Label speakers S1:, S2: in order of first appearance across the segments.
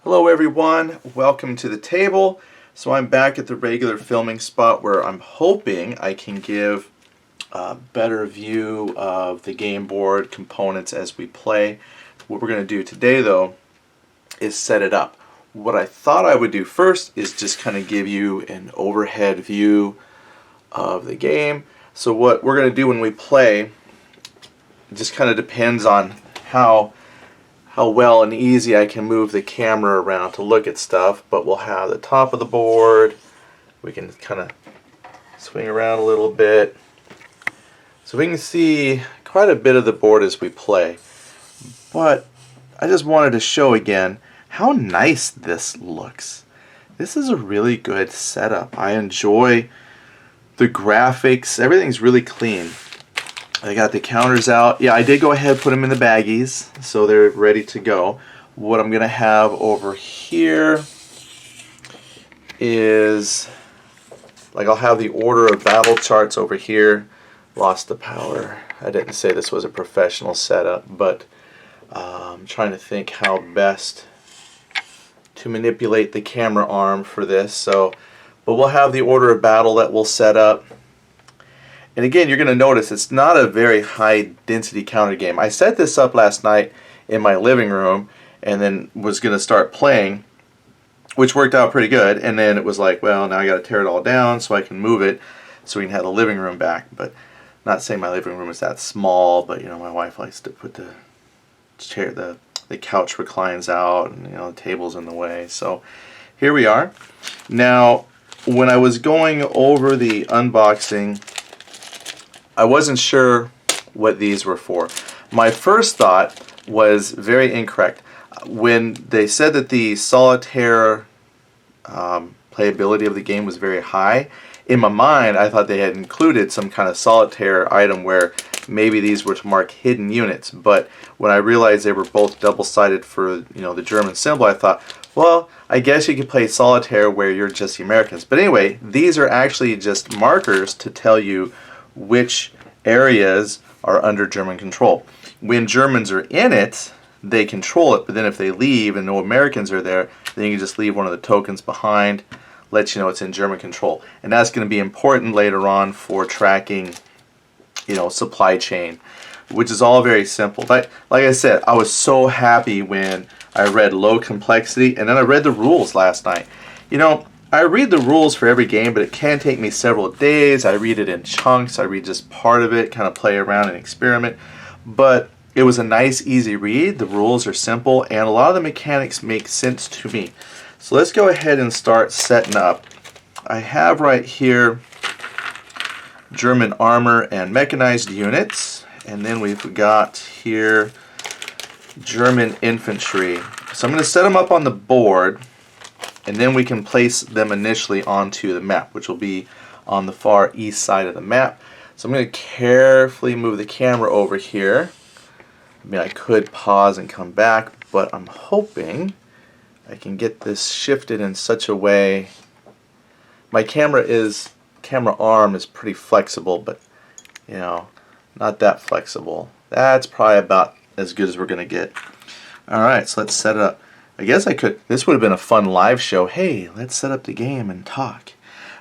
S1: Hello everyone, welcome to the table. So I'm back at the regular filming spot where I'm hoping I can give a better view of the game board components as we play. What we're going to do today though is set it up. What I thought I would do first is just kind of give you an overhead view of the game. So what we're going to do when we play just kind of depends on how well and easy I can move the camera around to look at stuff, but we'll have the top of the board. We can kind of swing around a little bit. So we can see quite a bit of the board as we play. But I just wanted to show again how nice this looks. This is a really good setup. I enjoy the graphics. Everything's really clean. I got the counters out. Yeah, I did go ahead and put them in the baggies, so they're ready to go. What I'm going to have over here is, like, I'll have the order of battle charts over here. Lost the power. I didn't say this was a professional setup, but I'm trying to think how best to manipulate the camera arm for this. But we'll have the order of battle that we'll set up. And again, you're going to notice it's not a very high density counter game. I set this up last night in my living room and then was going to start playing, which worked out pretty good. And then it was like, well, now I got to tear it all down so I can move it so we can have the living room back. But not saying my living room is that small, but you know, my wife likes to put the chair, the couch reclines out, and you know, the table's in the way. So here we are. Now, when I was going over the unboxing, I wasn't sure what these were for. My first thought was very incorrect. When they said that the solitaire playability of the game was very high, in my mind I thought they had included some kind of solitaire item where maybe these were to mark hidden units. But when I realized they were both double-sided for, you know, the German symbol, I thought, well, I guess you could play solitaire where you're just the Americans. But anyway, these are actually just markers to tell you which areas are under German control. When Germans are in it, they control it, but then if they leave and no Americans are there, then you can just leave one of the tokens behind, let you know it's in German control. And that's going to be important later on for tracking, you know, supply chain, which is all very simple. But like I said, I was so happy when I read low complexity, and then I read the rules last night. You know, I read the rules for every game, but it can take me several days. I read it in chunks. I read just part of it, kind of play around and experiment. But it was a nice, easy read. The rules are simple, and a lot of the mechanics make sense to me. So let's go ahead and start setting up. I have right here German armor and mechanized units, and then we've got here German infantry. So I'm going to set them up on the board, and then we can place them initially onto the map, which will be on the far east side of the map. So I'm going to carefully move the camera over here. I mean, I could pause and come back, but I'm hoping I can get this shifted in such a way. My camera arm is pretty flexible, but you know, not that flexible. That's probably about as good as we're going to get. Alright, so let's set it up. I guess this would have been a fun live show. Hey, let's set up the game and talk.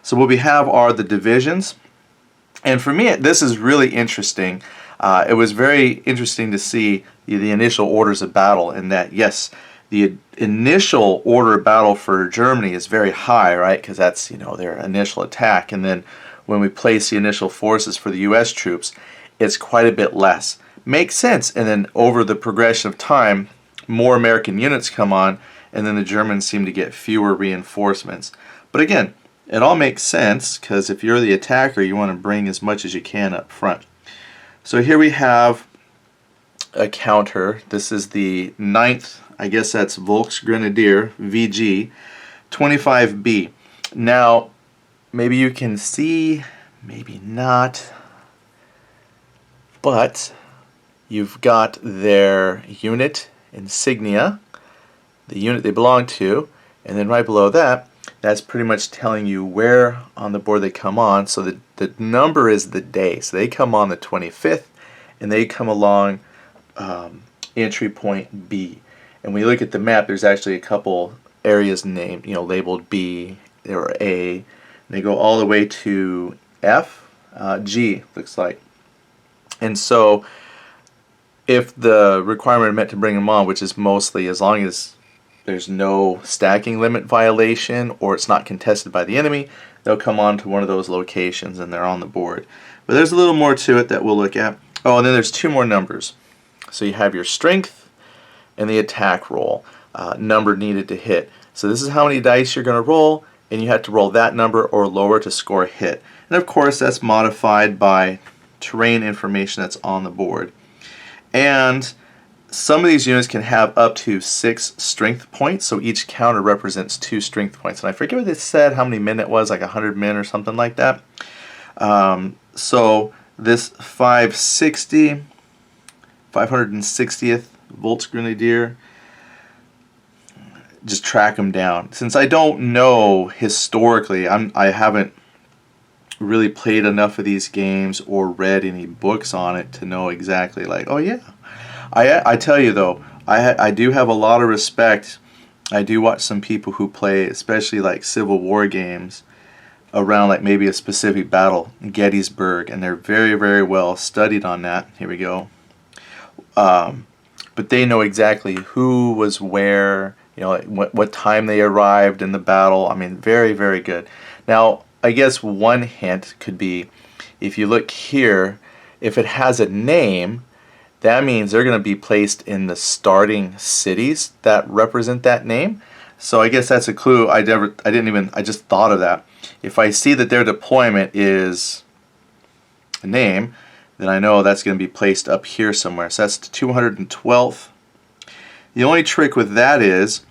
S1: So what we have are the divisions. And for me, this is really interesting. It was very interesting to see the initial orders of battle, in that, yes, the initial order of battle for Germany is very high, right? Because that's, you know, their initial attack. And then when we place the initial forces for the U.S. troops, it's quite a bit less. Makes sense. And then over the progression of time, more American units come on, and then the Germans seem to get fewer reinforcements. But again, it all makes sense, because if you're the attacker, you want to bring as much as you can up front. So here we have a counter. This is the 9th, I guess that's Volksgrenadier, VG, 25B. Now, maybe you can see, maybe not, but you've got their unit insignia, the unit they belong to, and then right below that, that's pretty much telling you where on the board they come on. So the number is the day. So they come on the 25th, and they come along entry point B. And when you look at the map, there's actually a couple areas named, labeled B or A. And they go all the way to F, G, looks like. And so if the requirement meant to bring them on, which is mostly as long as there's no stacking limit violation or it's not contested by the enemy, they'll come on to one of those locations and they're on the board. But there's a little more to it that we'll look at. Oh, and then there's two more numbers. So you have your strength and the attack roll, number needed to hit. So this is how many dice you're going to roll, and you have to roll that number or lower to score a hit. And of course that's modified by terrain information that's on the board. And some of these units can have up to 6 strength points, so each counter represents 2 strength points. And I forget what they said, how many men it was, like 100 men or something like that. So this 560th Volksgrenadier, just track them down. Since I don't know historically, I haven't really played enough of these games or read any books on it to know exactly, like, oh yeah. I tell you though, I do have a lot of respect. I do watch some people who play, especially like Civil War games, around like maybe a specific battle, Gettysburg, and they're very, very well studied on that. Here we go. But they know exactly who was where, like what time they arrived in the battle. I mean, very, very good. Now, I guess one hint could be, if you look here, if it has a name, that means they're going to be placed in the starting cities that represent that name. So I guess that's a clue. I just thought of that. If I see that their deployment is a name, then I know that's going to be placed up here somewhere. So that's the 212th. The only trick with that is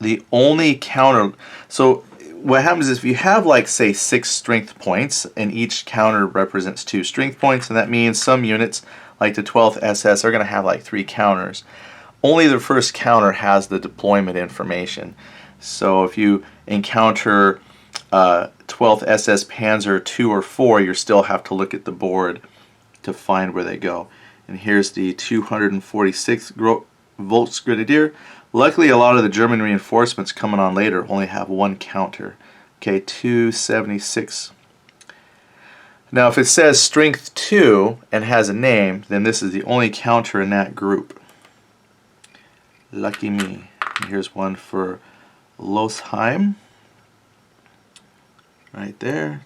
S1: the only counter. So what happens is if you have, like, say 6 strength points and each counter represents 2 strength points, and that means some units like the 12th SS are going to have like 3 counters. Only the first counter has the deployment information. So if you encounter 12th SS Panzer 2 or 4, you still have to look at the board to find where they go. And here's the 246th Volksgrenadier. Luckily, a lot of the German reinforcements coming on later only have 1 counter. Okay, 276. Now, if it says strength 2 and has a name, then this is the only counter in that group. Lucky me. And here's one for Losheim. Right there.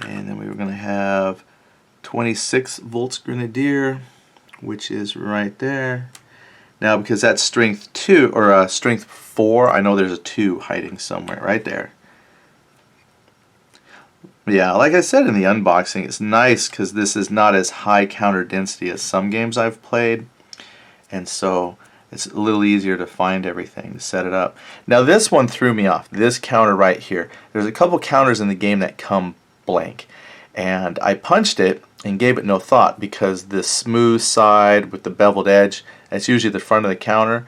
S1: And then we were going to have 26 Volksgrenadier, which is right there. Now, because that's strength 2, or strength 4, I know there's a 2 hiding somewhere right there. Yeah, like I said in the unboxing, it's nice because this is not as high counter density as some games I've played, and so it's a little easier to find everything, to set it up. Now this one threw me off, this counter right here. There's a couple counters in the game that come blank, and I punched it and gave it no thought because the smooth side with the beveled edge, that's usually the front of the counter,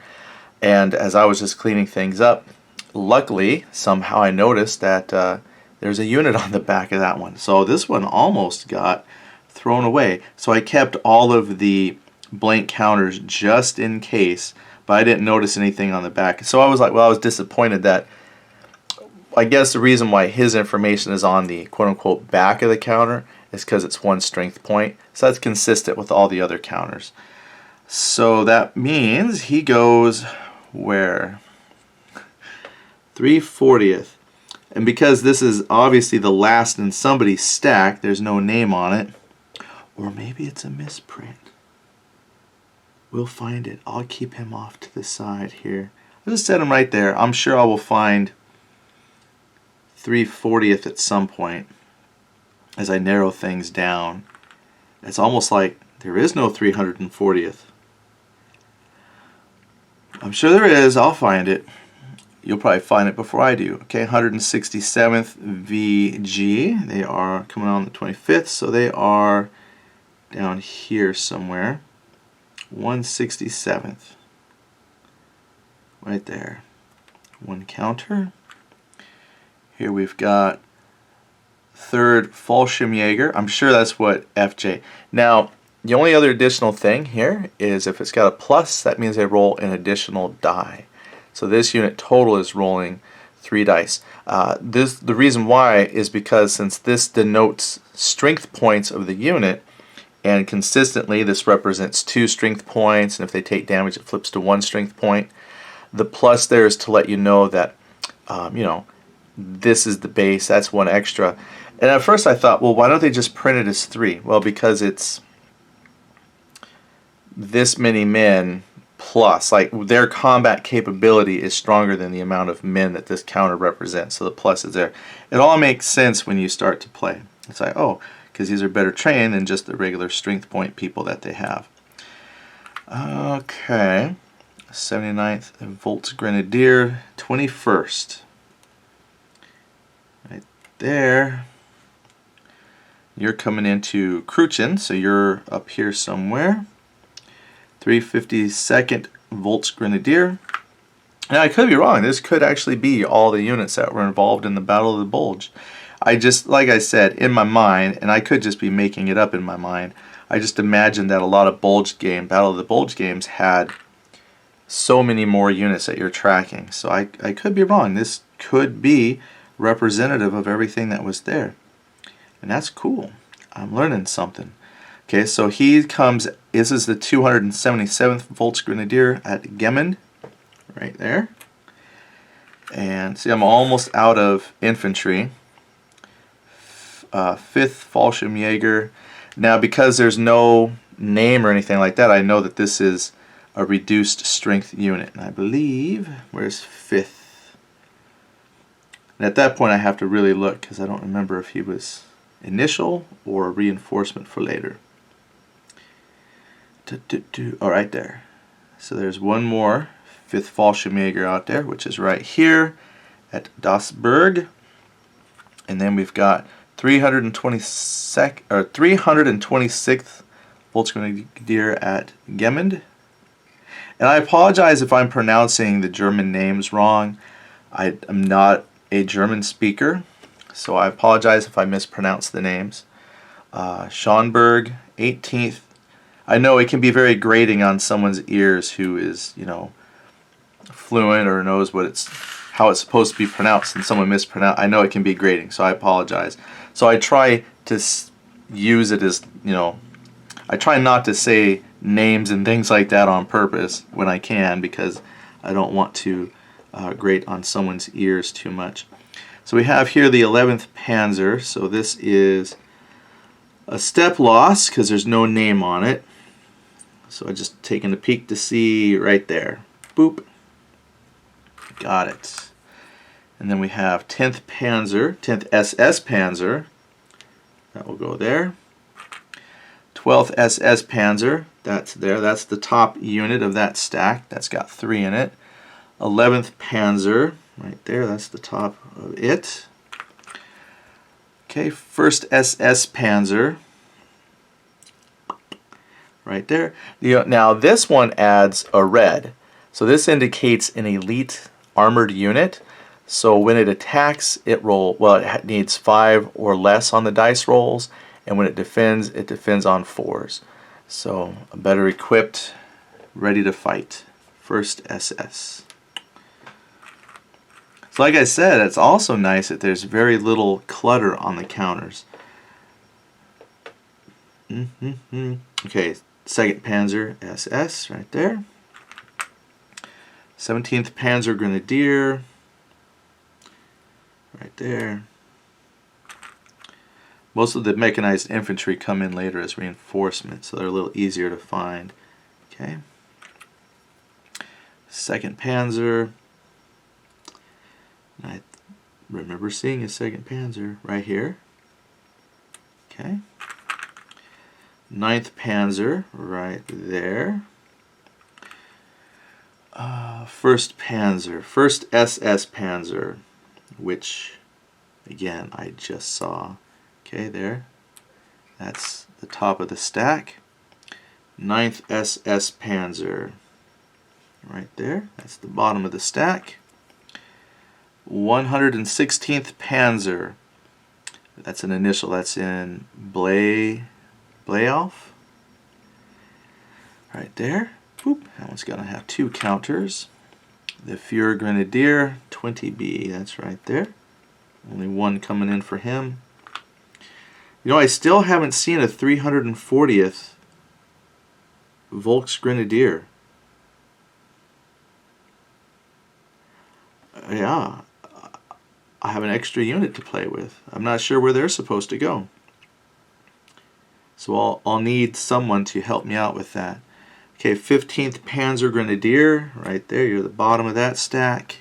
S1: and as I was just cleaning things up, luckily somehow I noticed that there's a unit on the back of that one. So this one almost got thrown away. So I kept all of the blank counters just in case, but I didn't notice anything on the back. So I was like, well, I was disappointed that, I guess the reason why his information is on the quote-unquote back of the counter is because it's 1 strength point. So that's consistent with all the other counters. So that means he goes where? 340th. And because this is obviously the last in somebody's stack, there's no name on it. Or maybe it's a misprint. We'll find it. I'll keep him off to the side here. I'll just set him right there. I'm sure I will find 340th at some point as I narrow things down. It's almost like there is no 340th. I'm sure there is. I'll find it. You'll probably find it before I do. Okay, 167th VG. They are coming on the 25th, so they are down here somewhere. 167th. Right there. 1 counter. Here we've got 3rd Fallschirmjäger. I'm sure that's what FJ. Now, the only other additional thing here is if it's got a plus, that means they roll an additional die. So this unit total is rolling 3 dice. The reason why is because since this denotes strength points of the unit, and consistently this represents 2 strength points, and if they take damage it flips to 1 strength point. The plus there is to let you know that this is the base, that's 1 extra. And at first I thought, well, why don't they just print it as 3? Well, because it's this many men plus, like their combat capability is stronger than the amount of men that this counter represents, so the plus is there. It all makes sense when you start to play. It's like, oh, because these are better trained than just the regular strength point people that they have. Okay, 79th Volksgrenadier, 21st. Right there. You're coming into Kruchen, so you're up here somewhere. 352nd Volksgrenadier. Now I could be wrong. This could actually be all the units that were involved in the Battle of the Bulge. I just, like I said, in my mind, and I could just be making it up in my mind, I just imagined that a lot of Battle of the Bulge games had so many more units that you're tracking. So I could be wrong. This could be representative of everything that was there. And that's cool. I'm learning something. Okay, so he comes, this is the 277th Volksgrenadier at Gemmen, right there. And see, I'm almost out of infantry. 5th Fallschirmjäger. Now, because there's no name or anything like that, I know that this is a reduced strength unit. And I believe, where's 5th? And at that point, I have to really look because I don't remember if he was initial or reinforcement for later. Oh, right there. So there's one more 5th Fallschirmjäger out there, which is right here at Das Berg. And then we've got 326th Volksgrenadier at Gemmen. And I apologize if I'm pronouncing the German names wrong. I am not a German speaker, so I apologize if I mispronounce the names. Schonberg, 18th. I know it can be very grating on someone's ears who is, fluent or knows how it's supposed to be pronounced, and someone mispronounce. I know it can be grating, so I apologize. So I try to use it as, I try not to say names and things like that on purpose when I can, because I don't want to grate on someone's ears too much. So we have here the 11th Panzer. So this is a step loss because there's no name on it. So I just taking a peek to see right there. Boop. Got it. And then we have 10th Panzer, 10th SS Panzer. That will go there. 12th SS Panzer. That's there. That's the top unit of that stack. That's got 3 in it. 11th Panzer. Right there. That's the top of it. Okay. 1st SS Panzer. Right there. Now this one adds a red. So this indicates an elite armored unit. So when it attacks, it needs 5 or less on the dice rolls, and when it defends on 4s. So a better equipped, ready to fight. 1st SS. So like I said, it's also nice that there's very little clutter on the counters. Okay, 2nd Panzer SS right there. 17th Panzer Grenadier right there. Most of the mechanized infantry come in later as reinforcement, so they're a little easier to find. Okay. 2nd Panzer. I remember seeing a 2nd Panzer right here. Okay. 9th Panzer right there. 1st Panzer, 1st SS Panzer, which again I just saw. Okay, there. That's the top of the stack. 9th SS Panzer right there. That's the bottom of the stack. 116th Panzer. That's an initial. That's in Blayoff. right there. Boop. That one's going to have 2 counters. The Fuhrer Grenadier, 20B, that's right there. Only 1 coming in for him. You know, I still haven't seen a 340th Volks Grenadier. Yeah, I have an extra unit to play with. I'm not sure where they're supposed to go. So I'll need someone to help me out with that. Okay, 15th Panzer Grenadier, right there, you're the bottom of that stack.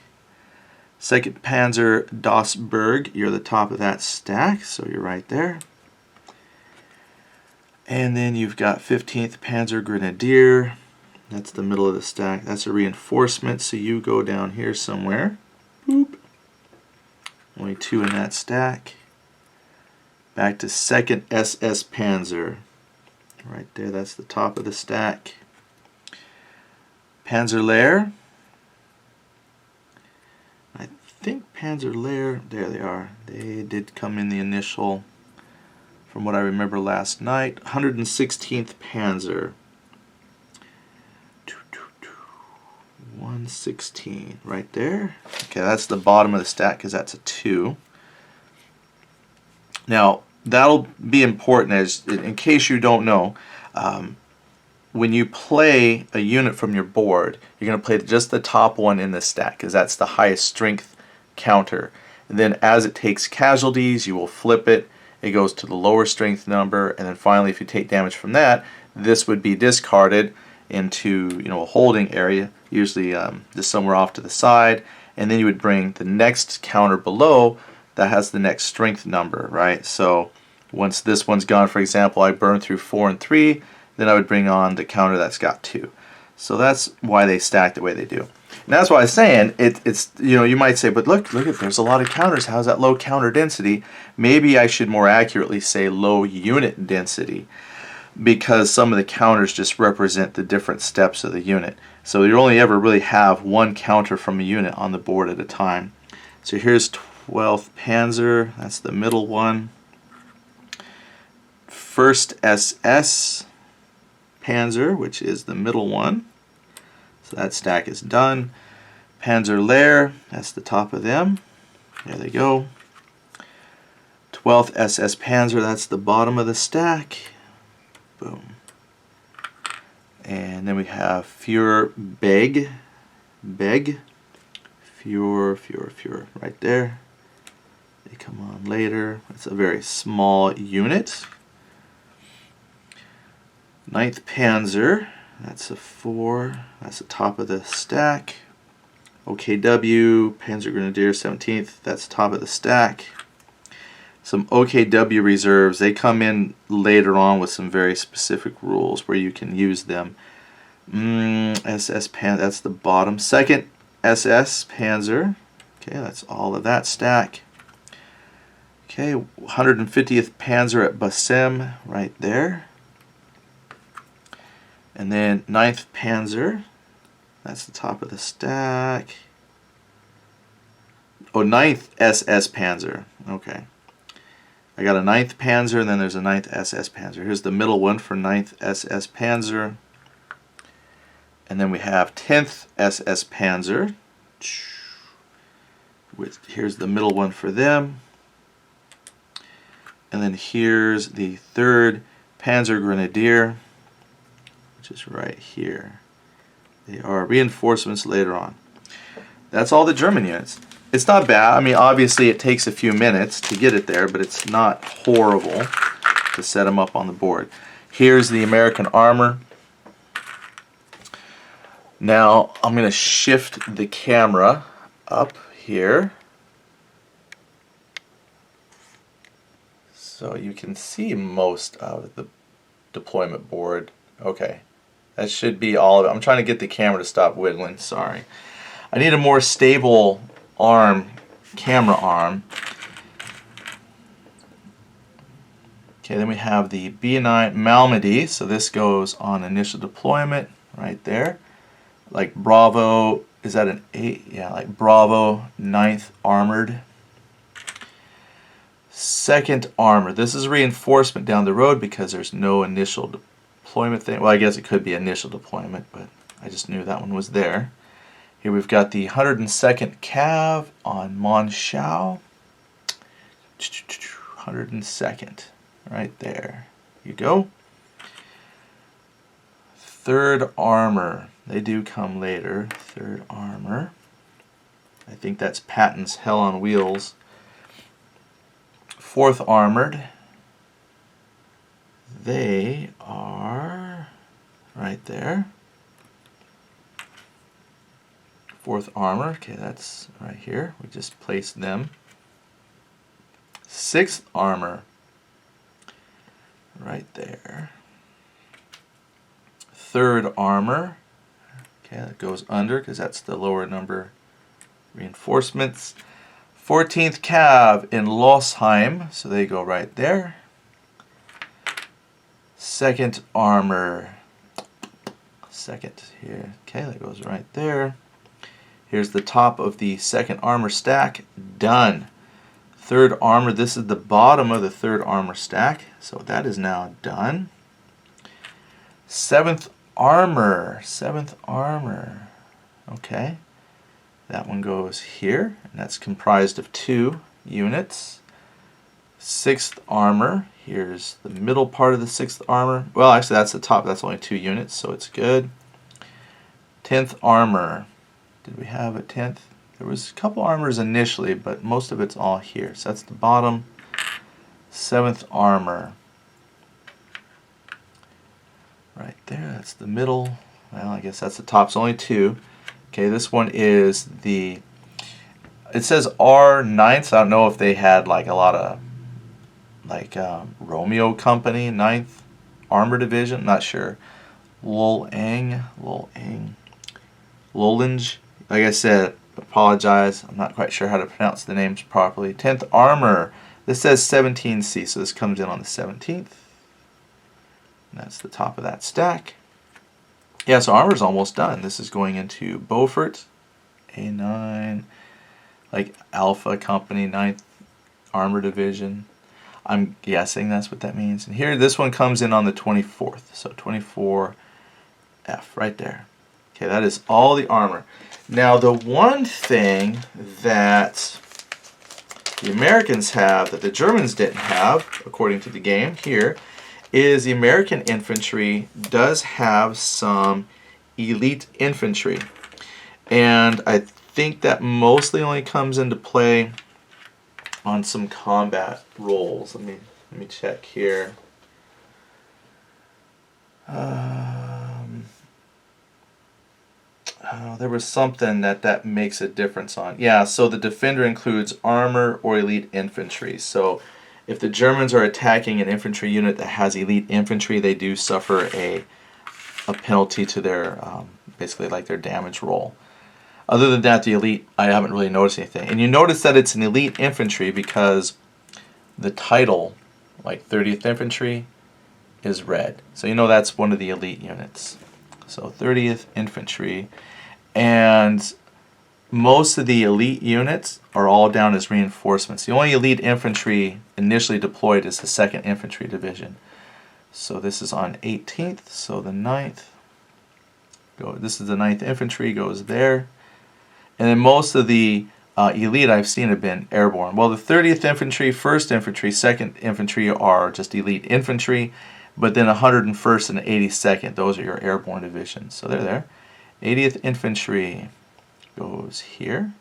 S1: 2nd Panzer Das Berg, you're the top of that stack, so you're right there. And then you've got 15th Panzer Grenadier, that's the middle of the stack. That's a reinforcement, so you go down here somewhere. Boop. Only 2 in that stack. Back to 2nd SS Panzer. Right there, that's the top of the stack. Panzerlehr. I think Panzerlehr, there they are. They did come in the initial, from what I remember last night. 116th Panzer. 116, right there. Okay, that's the bottom of the stack because that's a 2. Now, that'll be important as in case you don't know. When you play a unit from your board, you're going to play just the top one in the stack because that's the highest strength counter. And then as it takes casualties, you will flip it. It goes to the lower strength number, and then finally, if you take damage from that, this would be discarded into a holding area, usually just somewhere off to the side, and then you would bring the next counter below that has the next strength number, right? So once this one's gone, for example, I burn through 4 and 3. Then I would bring on the counter that's got 2. So that's why they stack the way they do. And that's why I was saying, it's you might say, but look, there's a lot of counters. How's that low counter density? Maybe I should more accurately say low unit density, because some of the counters just represent the different steps of the unit. So you only ever really have 1 counter from a unit on the board at a time. So here's 12th Panzer, that's the middle one. 1st SS Panzer, which is the middle one. So that stack is done. Panzerlehr, that's the top of them. There they go. 12th SS Panzer, that's the bottom of the stack. Boom. And then we have Fuhrer Fuhrer, right there. They come on later. It's a very small unit. 9th Panzer, that's a 4, that's the top of the stack. OKW, Panzer Grenadier 17th, that's the top of the stack. Some OKW reserves, they come in later on with some very specific rules where you can use them. SS Panzer, that's the bottom. 2nd SS Panzer, okay, that's all of that stack. Okay, 150th Panzer at Bassem, right there. And then 9th Panzer, that's the top of the stack. Oh, 9th SS Panzer, okay. I got a 9th Panzer, and then there's a 9th SS Panzer. Here's the middle one for 9th SS Panzer. And then we have 10th SS Panzer. Here's the middle one for them. And then here's the 3rd Panzer Grenadier, which is right here. They are reinforcements later on. That's all the German units. It's not bad. I mean, obviously it takes a few minutes to get it there, but it's not horrible to set them up on the board. Here's the American armor. Now I'm going to shift the camera up here so you can see most of the deployment board. Okay, that should be all of it. I'm trying to get the camera to stop wiggling, sorry. I need a more stable camera arm. Okay, then we have the B9 Malmedy, so this goes on initial deployment right there. Like Bravo, is that an 8? Yeah, like Bravo 9th Armored. 2nd Armor. This is reinforcement down the road because there's no initial deployment thing. Well, I guess it could be initial deployment, but I just knew that one was there. Here we've got the 102nd Cav on Monschau. 102nd, right there. You go. 3rd Armor. They do come later. 3rd Armor. I think that's Patton's Hell on Wheels. 4th Armored. They are right there. 4th Armor. Okay, that's right here. We just placed them. 6th Armor. Right there. 3rd Armor. Okay, that goes under because that's the lower number reinforcements. 14th Cav in Losheim, so they go right there. 2nd Armor. 2nd here. Okay, that goes right there. Here's the top of the 2nd Armor stack. Done. 3rd Armor. This is the bottom of the 3rd Armor stack, so that is now done. 7th Armor. 7th Armor. Okay. That one goes here, and that's comprised of 2 units. 6th Armor. Here's the middle part of the 6th Armor. Well, actually, that's the top. That's only 2 units, so it's good. 10th Armor. Did we have a 10th? There was a couple armors initially, but most of it's all here. So that's the bottom. 7th Armor. Right there. That's the middle. Well, I guess that's the top. It's only 2. Okay, this one is the, it says R9th, so I don't know if they had like a lot of, like Romeo Company, 9th Armor Division, not sure. Lolling. Like I said, apologize, I'm not quite sure how to pronounce the names properly. 10th Armor, this says 17C, so this comes in on the 17th. And that's the top of that stack. Yeah, so armor's almost done. This is going into Beaufort, A9, like Alpha Company, 9th Armor Division. I'm guessing that's what that means. And here, this one comes in on the 24th. So 24F, right there. Okay, that is all the armor. Now, the one thing that the Americans have that the Germans didn't have, according to the game here, is the American infantry does have some elite infantry. And I think that mostly only comes into play on some combat roles. Let me check here. There was something that makes a difference on. Yeah, so the defender includes armor or elite infantry. So if the Germans are attacking an infantry unit that has elite infantry, they do suffer a penalty to their, basically like their damage roll. Other than that, the elite, I haven't really noticed anything. And you notice that it's an elite infantry because the title, like 30th Infantry, is red. So you know that's one of the elite units. So 30th Infantry. And most of the elite units are all down as reinforcements. The only elite infantry initially deployed is the 2nd Infantry Division. So this is on 18th, so the 9th. This is the 9th Infantry, goes there. And then most of the elite I've seen have been airborne. Well, the 30th Infantry, 1st Infantry, 2nd Infantry are just elite infantry, but then 101st and 82nd, those are your airborne divisions. So they're there. 80th Infantry goes here.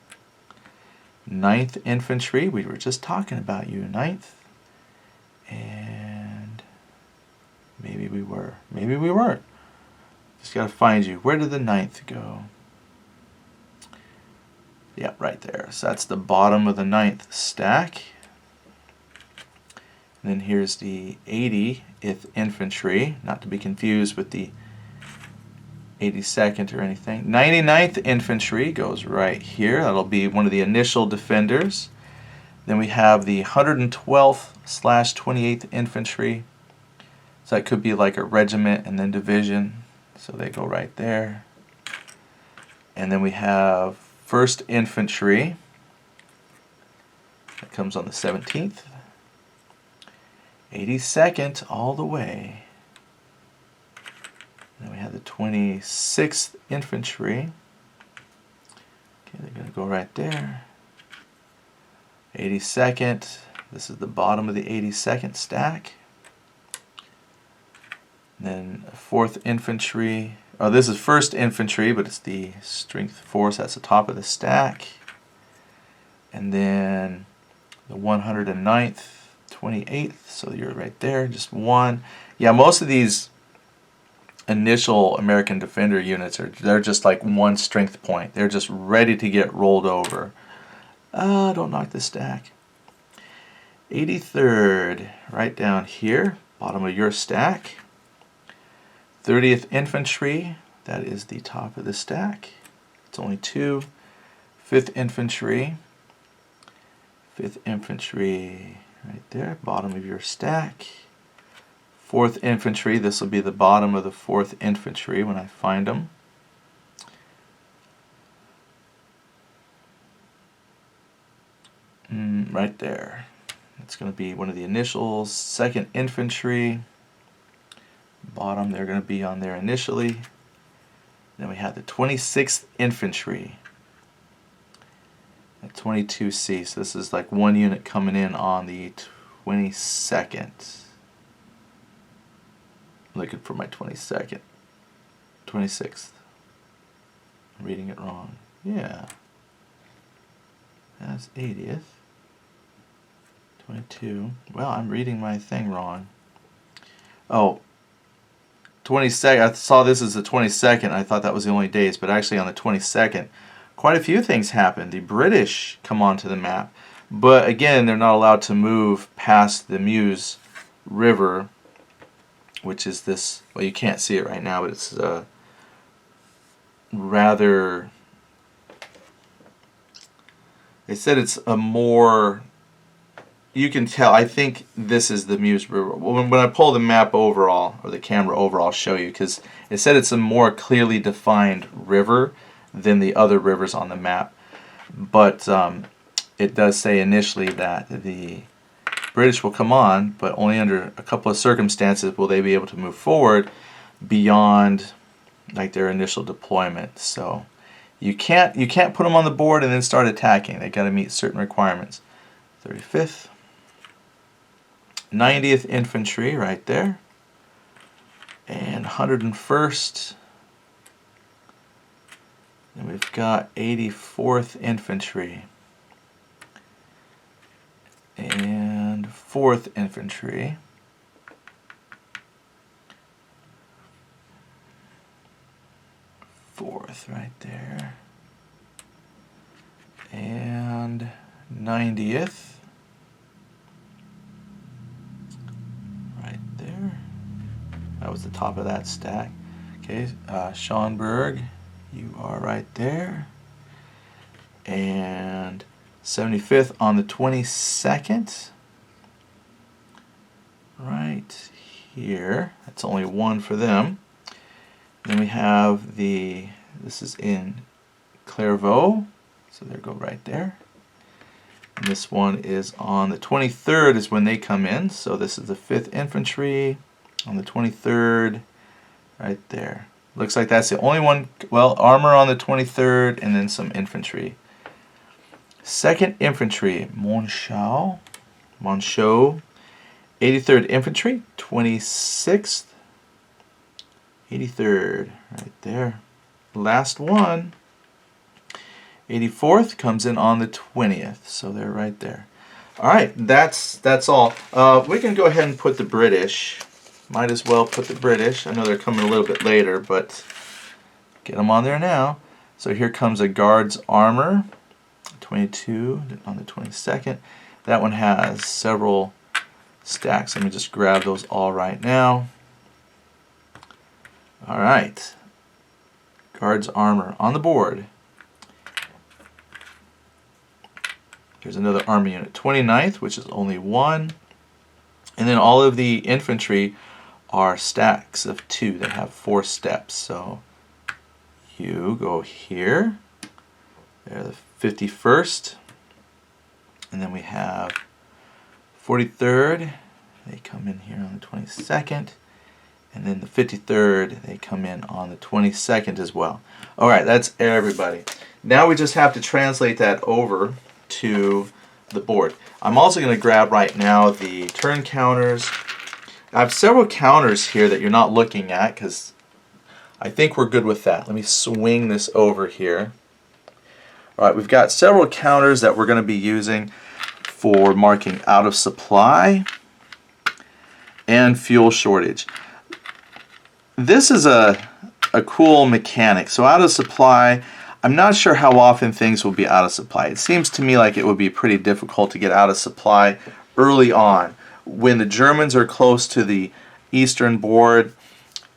S1: 9th Infantry, we were just talking about you, 9th. And maybe we were. Maybe we weren't. Just got to find you. Where did the 9th go? Yeah, right there. So that's the bottom of the 9th stack. And then here's the 80th Infantry, not to be confused with the 82nd or anything. 99th Infantry goes right here. That'll be one of the initial defenders. Then we have the 112th/28th Infantry. So that could be like a regiment and then division. So they go right there. And then we have 1st Infantry. That comes on the 17th. 82nd all the way. Then we have the 26th Infantry. Okay, they're going to go right there. 82nd. This is the bottom of the 82nd stack. Then 4th Infantry. Oh, this is 1st Infantry, but it's the Strength Force. That's the top of the stack. And then the 109th, 28th. So you're right there, just one. Yeah, most of these initial American Defender units they're just like one strength point. They're just ready to get rolled over. Don't knock the stack. 83rd, right down here, bottom of your stack. 30th Infantry, that is the top of the stack. It's only two. 5th Infantry. 5th Infantry, right there, bottom of your stack. 4th Infantry, this will be the bottom of the 4th Infantry when I find them. Right there. It's going to be one of the initials. 2nd Infantry, bottom, they're going to be on there initially. Then we have the 26th Infantry at 22C. So this is like one unit coming in on the 22nd. Looking for my 22nd. 26th. I'm reading it wrong. Yeah. That's 80th. 22. Well, I'm reading my thing wrong. Oh, 22nd. I saw this as the 22nd. I thought that was the only days, but actually on the 22nd, quite a few things happen. The British come onto the map, but again, they're not allowed to move past the Meuse River, which is this, well, you can't see it right now, but it's rather, they said it's a more, you can tell, I think this is the Meuse River. When I pull the map overall, or the camera over, I'll show you, because it said it's a more clearly defined river than the other rivers on the map. But it does say initially that the British will come on, but only under a couple of circumstances will they be able to move forward beyond like their initial deployment. So you can't put them on the board and then start attacking. They got to meet certain requirements. 35th, 90th Infantry right there, and 101st. Then we've got 84th Infantry and 4th Infantry. Fourth right there. And 90th. Right there. That was the top of that stack. Okay, Schonberg, you are right there. And 75th on the 22nd. Right here. That's only one for them. Then we have this is in Clairvaux, so there go right there. And this one is on the 23rd is when they come in, so this is the 5th Infantry on the 23rd, right there. Looks like that's the only one, well, armor on the 23rd and then some infantry. 2nd Infantry, Monchaux, 83rd Infantry, 26th. 83rd, right there. Last one, 84th, comes in on the 20th, so they're right there. All right, that's all. We can go ahead and put the British. Might as well put the British. I know they're coming a little bit later, but get them on there now. So here comes a Guards Armor, 22 on the 22nd. That one has several stacks. Let me just grab those all right now. All right, Guards Armor on the board. Here's another army unit, 29th, which is only one. And then all of the infantry are stacks of 2 that have 4 steps. So you go here, they're the 51st, and then we have 43rd, they come in here on the 22nd, And then the 53rd, they come in on the 22nd as well. All right, that's everybody. Now we just have to translate that over to the board. I'm also going to grab right now the turn counters. I have several counters here that you're not looking at because I think we're good with that. Let me swing this over here. All right, we've got several counters that we're going to be using for marking out of supply and fuel shortage. This is a cool mechanic. So out of supply, I'm not sure how often things will be out of supply. It seems to me like it would be pretty difficult to get out of supply early on. When the Germans are close to the eastern board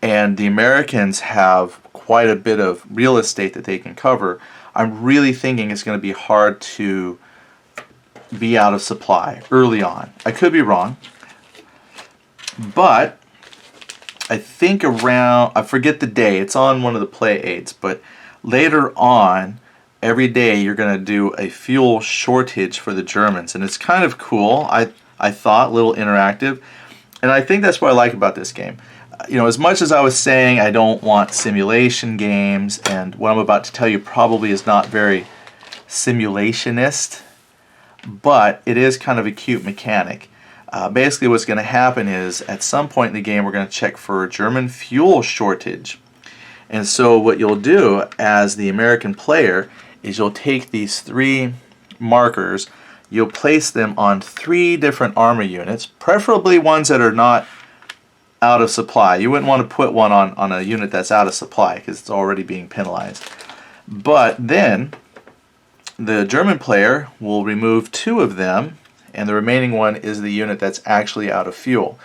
S1: and the Americans have quite a bit of real estate that they can cover, I'm really thinking it's going to be hard to be out of supply early on. I could be wrong, but I think around, I forget the day, it's on one of the play aids, but later on, every day you're going to do a fuel shortage for the Germans, and it's kind of cool. I thought, a little interactive, and I think that's what I like about this game. You know, as much as I was saying I don't want simulation games, and what I'm about to tell you probably is not very simulationist, but it is kind of a cute mechanic. Basically what's going to happen is at some point in the game we're going to check for a German fuel shortage. And so what you'll do as the American player is you'll take these three markers, you'll place them on three different armor units, preferably ones that are not out of supply. You wouldn't want to put one on a unit that's out of supply because it's already being penalized. But then the German player will remove two of them, and the remaining one is the unit that's actually out of fuel.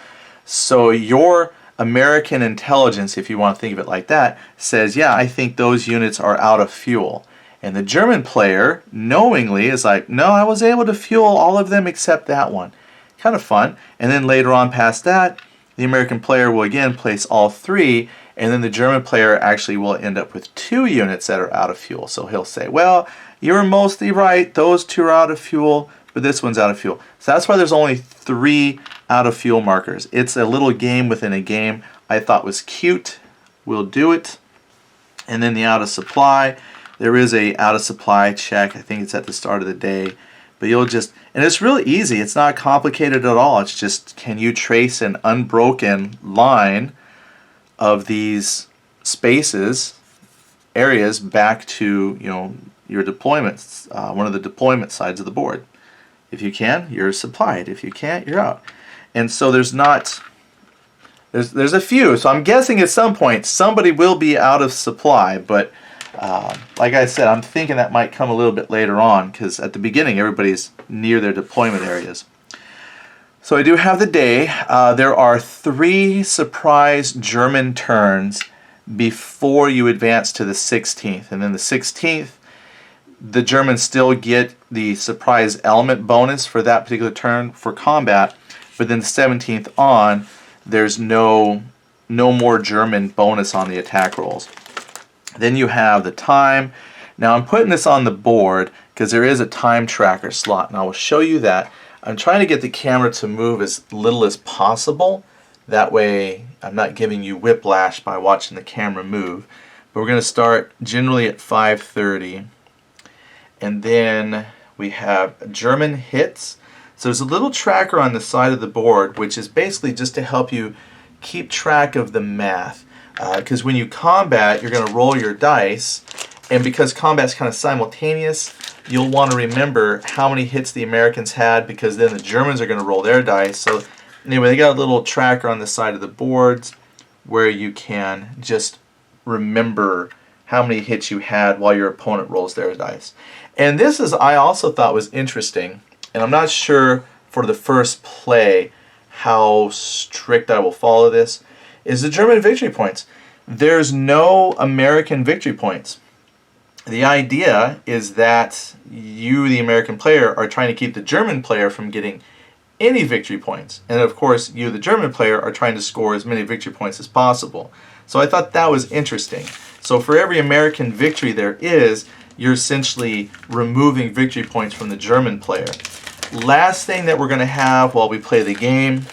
S1: So your American intelligence, if you want to think of it like that, says, yeah, I think those units are out of fuel. And the German player, knowingly, is like, no, I was able to fuel all of them except that one. Kind of fun. And then later on past that, the American player will again place all three, and then the German player actually will end up with two units that are out of fuel. So he'll say, well, you're mostly right, those two are out of fuel, but this one's out of fuel. So that's why there's only three out of fuel markers. It's a little game within a game. I thought was cute. We'll do it. And then the out of supply. There is a out of supply check. I think it's at the start of the day. But you'll just, and it's really easy. It's not complicated at all. It's just, can you trace an unbroken line of these spaces, areas, back to, you know, your deployments, one of the deployment sides of the board. If you can, you're supplied. If you can't, you're out. And so there's a few. So I'm guessing at some point somebody will be out of supply, but like I said, I'm thinking that might come a little bit later on because at the beginning everybody's near their deployment areas. So I do have the day. There are 3 surprise German turns before you advance to the 16th. And then the 16th, the Germans still get the surprise element bonus for that particular turn for combat. But then the 17th on, there's no more German bonus on the attack rolls. Then you have the time. Now I'm putting this on the board because there is a time tracker slot, and I will show you that. I'm trying to get the camera to move as little as possible. That way I'm not giving you whiplash by watching the camera move. But we're going to start generally at 5:30. And then we have German hits. So there's a little tracker on the side of the board, which is basically just to help you keep track of the math. Because when you combat, you're going to roll your dice, and because combat's kind of simultaneous, you'll want to remember how many hits the Americans had, because then the Germans are going to roll their dice. So anyway, they got a little tracker on the side of the boards where you can just remember how many hits you had while your opponent rolls their dice. And this is, I also thought was interesting, and I'm not sure for the first play how strict I will follow this, is the German victory points. There's no American victory points. The idea is that you, the American player, are trying to keep the German player from getting any victory points. And of course, you, the German player, are trying to score as many victory points as possible. So I thought that was interesting. So for every American victory there is, you're essentially removing victory points from the German player. Last thing that we're going to have while we play the game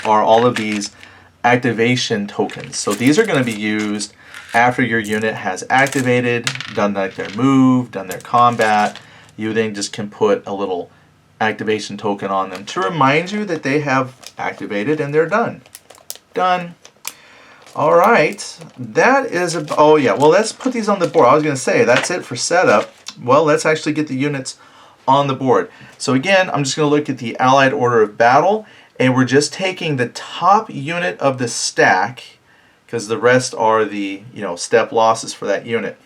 S1: are all of these activation tokens. So these are going to be used after your unit has activated, done like their move, done their combat. You then just can put a little activation token on them to remind you that they have activated and they're done. Done. All right, that is a, oh yeah, well let's put these on the board. I was going to say that's it for setup. Well, let's actually get the units on the board. So again, I'm just going to look at the Allied order of battle, and we're just taking the top unit of the stack, because the rest are the step losses for that unit,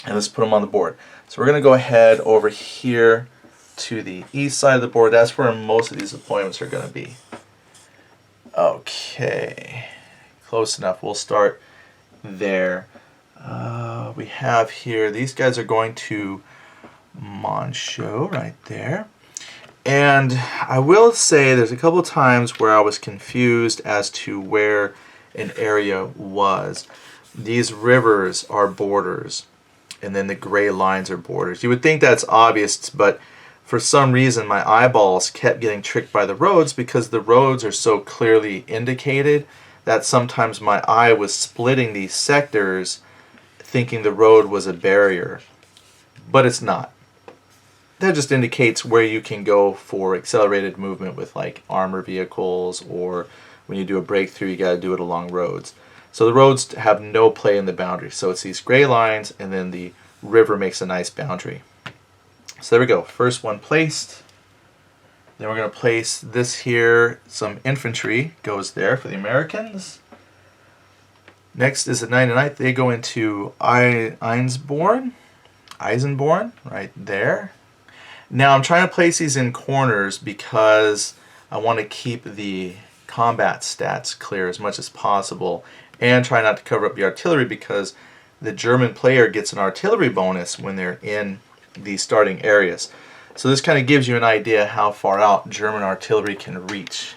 S1: and let's put them on the board. So we're going to go ahead over here to the east side of the board. That's where most of these deployments are going to be. Okay, close enough. We'll start there. We have here, these guys are going to Moncho right there. And I will say there's a couple times where I was confused as to where an area was. These rivers are borders, and then the gray lines are borders. You would think that's obvious, but for some reason my eyeballs kept getting tricked by the roads, because the roads are so clearly indicated that sometimes my eye was splitting these sectors thinking the road was a barrier, but it's not. That just indicates where you can go for accelerated movement with like armor vehicles, or when you do a breakthrough you got to do it along roads. So the roads have no play in the boundary. So it's these gray lines, and then the river makes a nice boundary. So there we go, first one placed. Then we're going to place this here, some infantry goes there for the Americans. Next is the 99th, they go into Eisenborn, right there. Now I'm trying to place these in corners because I want to keep the combat stats clear as much as possible, and try not to cover up the artillery, because the German player gets an artillery bonus when they're in the starting areas. So this kind of gives you an idea how far out German artillery can reach,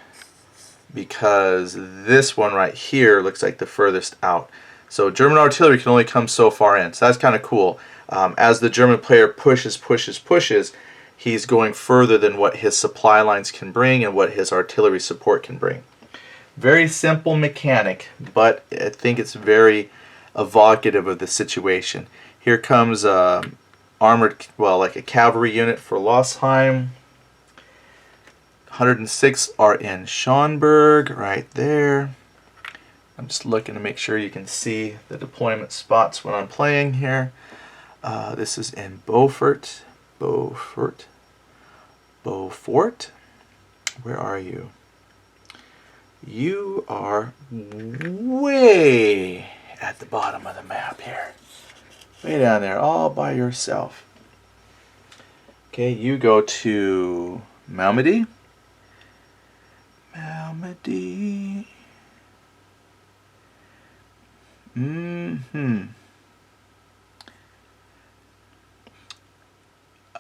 S1: because this one right here looks like the furthest out. So German artillery can only come so far in. So that's kind of cool. As the German player pushes, he's going further than what his supply lines can bring and what his artillery support can bring. Very simple mechanic, but I think it's very evocative of the situation. Here comes armored, well, like a cavalry unit for Losheim. 106 are in Schonberg, right there. I'm just looking to make sure you can see the deployment spots when I'm playing here. This is in Beaufort. Where are you? You are way at the bottom of the map here. Way down there, all by yourself. Okay, you go to Malmedy. I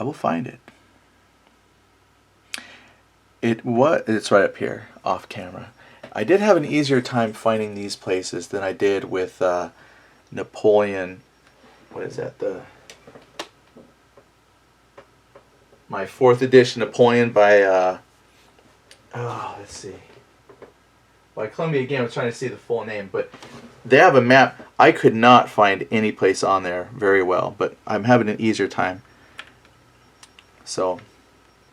S1: will find it. It's right up here, off camera. I did have an easier time finding these places than I did with Napoleon. What is that? My 4th edition Napoleon by let's see. By Columbia Game. I was trying to see the full name, but they have a map. I could not find any place on there very well, but I'm having an easier time. So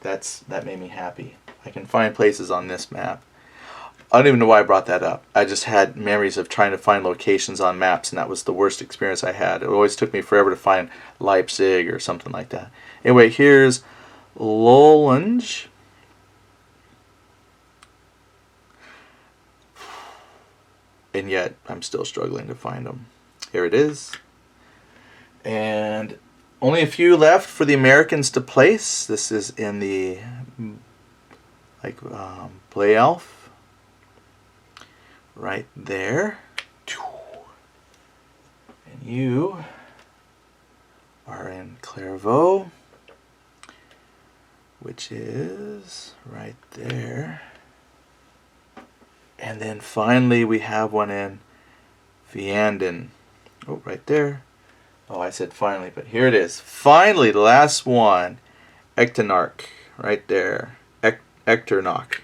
S1: that made me happy. I can find places on this map. I don't even know why I brought that up. I just had memories of trying to find locations on maps, and that was the worst experience I had. It always took me forever to find Leipzig or something like that. Anyway, here's Lolland. And yet I'm still struggling to find them. Here it is. And only a few left for the Americans to place. This is in the Playoff. Right there. And you are in Clairvaux, which is right there. And then finally we have one in Vianden. Oh, right there. Oh, I said finally, but here it is. Finally, the last one. Echternach. Right there. Echternach.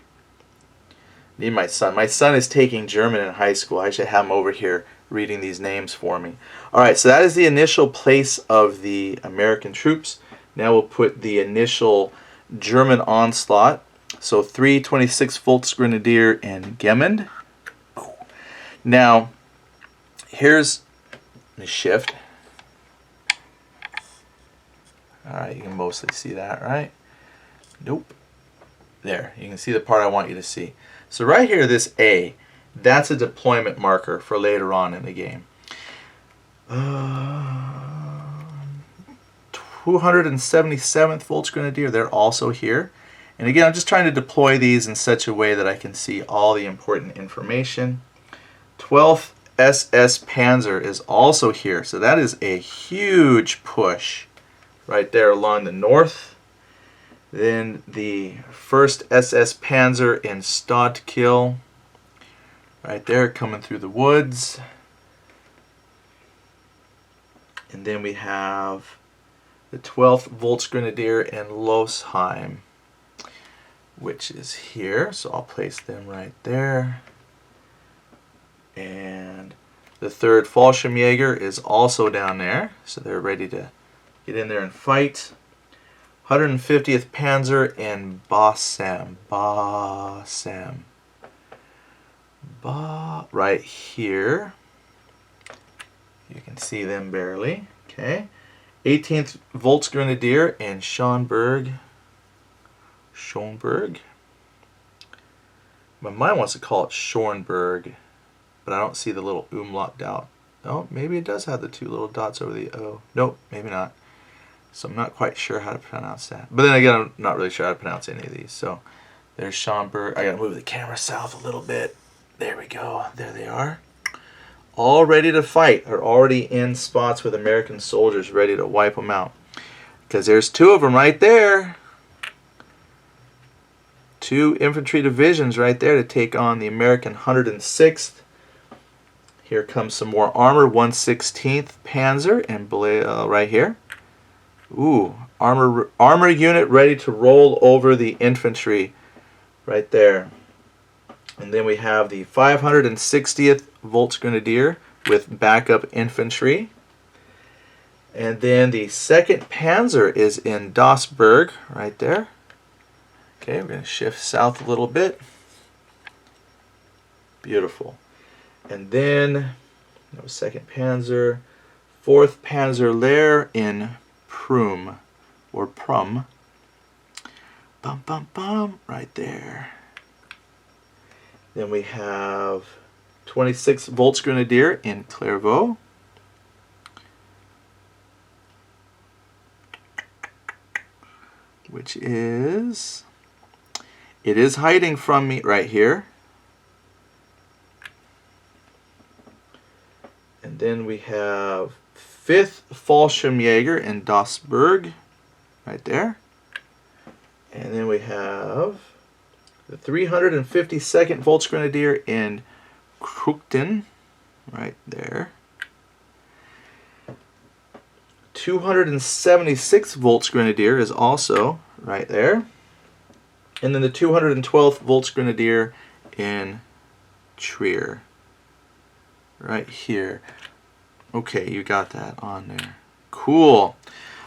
S1: Need my son. My son is taking German in high school. I should have him over here reading these names for me. All right, so that is the initial place of the American troops. Now we'll put the initial German onslaught. So 326 Volksgrenadier in Gemmen. Now, here's the shift. All right, you can mostly see that, right? Nope. There, you can see the part I want you to see. So right here, this A, that's a deployment marker for later on in the game. 277th Volksgrenadier, they're also here. And again, I'm just trying to deploy these in such a way that I can see all the important information. 12th SS Panzer is also here. So that is a huge push right there along the north. Then the 1st SS Panzer in Stadtkill, right there coming through the woods. And then we have the 12th Volksgrenadier in Losheim, which is here. So I'll place them right there. And the 3rd Fallschirmjäger is also down there. So they're ready to get in there and fight. 150th Panzer in Bassam. Right here. You can see them barely. Okay. 18th Volksgrenadier in Schonberg. My mind wants to call it Schornberg, but I don't see the little umlaut dot. Oh, maybe it does have the 2 little dots over the O. Nope, maybe not. So I'm not quite sure how to pronounce that. But then again, I'm not really sure how to pronounce any of these. So there's Schomburg. I gotta move the camera south a little bit. There we go. There they are. All ready to fight. They're already in spots with American soldiers ready to wipe them out. Because there's 2 of them right there. 2 infantry divisions right there to take on the American 106th. Here comes some more armor. 116th Panzer and right here. Ooh, armor unit ready to roll over the infantry right there. And then we have the 560th Volksgrenadier with backup infantry. And then the 2nd Panzer is in Dossberg right there. Okay, we're going to shift south a little bit. Beautiful. And then, 2nd Panzer, 4th Panzer Lehr in Prum, or Prum. Bum, bum, bum, right there. Then we have 26th Volksgrenadier in Clairvaux. Which is, it is hiding from me right here. And then we have 5th Fallschirmjäger in Dossberg, right there. And then we have the 352nd Volksgrenadier in Kruchten, right there. 276th Volksgrenadier is also right there. And then the 212th Volksgrenadier in Trier, right here. Okay, you got that on there. Cool.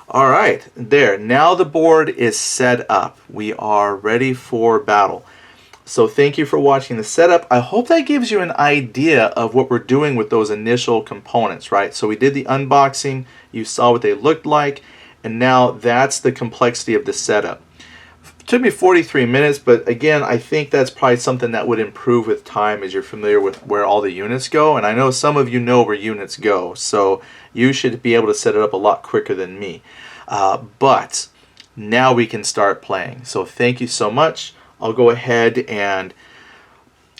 S1: All right, there. Now the board is set up. We are ready for battle. So thank you for watching the setup. I hope that gives you an idea of what we're doing with those initial components, right? So we did the unboxing. You saw what they looked like. And now that's the complexity of the setup. It took me 43 minutes, but again, I think that's probably something that would improve with time as you're familiar with where all the units go. And I know some of you know where units go, so you should be able to set it up a lot quicker than me. But now we can start playing. So thank you so much. I'll go ahead and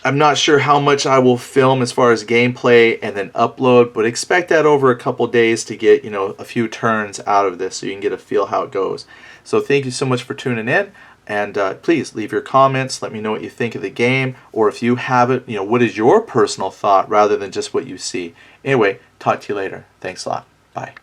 S1: I'm not sure how much I will film as far as gameplay and then upload, but expect that over a couple days to get, a few turns out of this so you can get a feel how it goes. So thank you so much for tuning in. And please leave your comments. Let me know what you think of the game, or if you have it, what is your personal thought rather than just what you see. Anyway, talk to you later. Thanks a lot. Bye.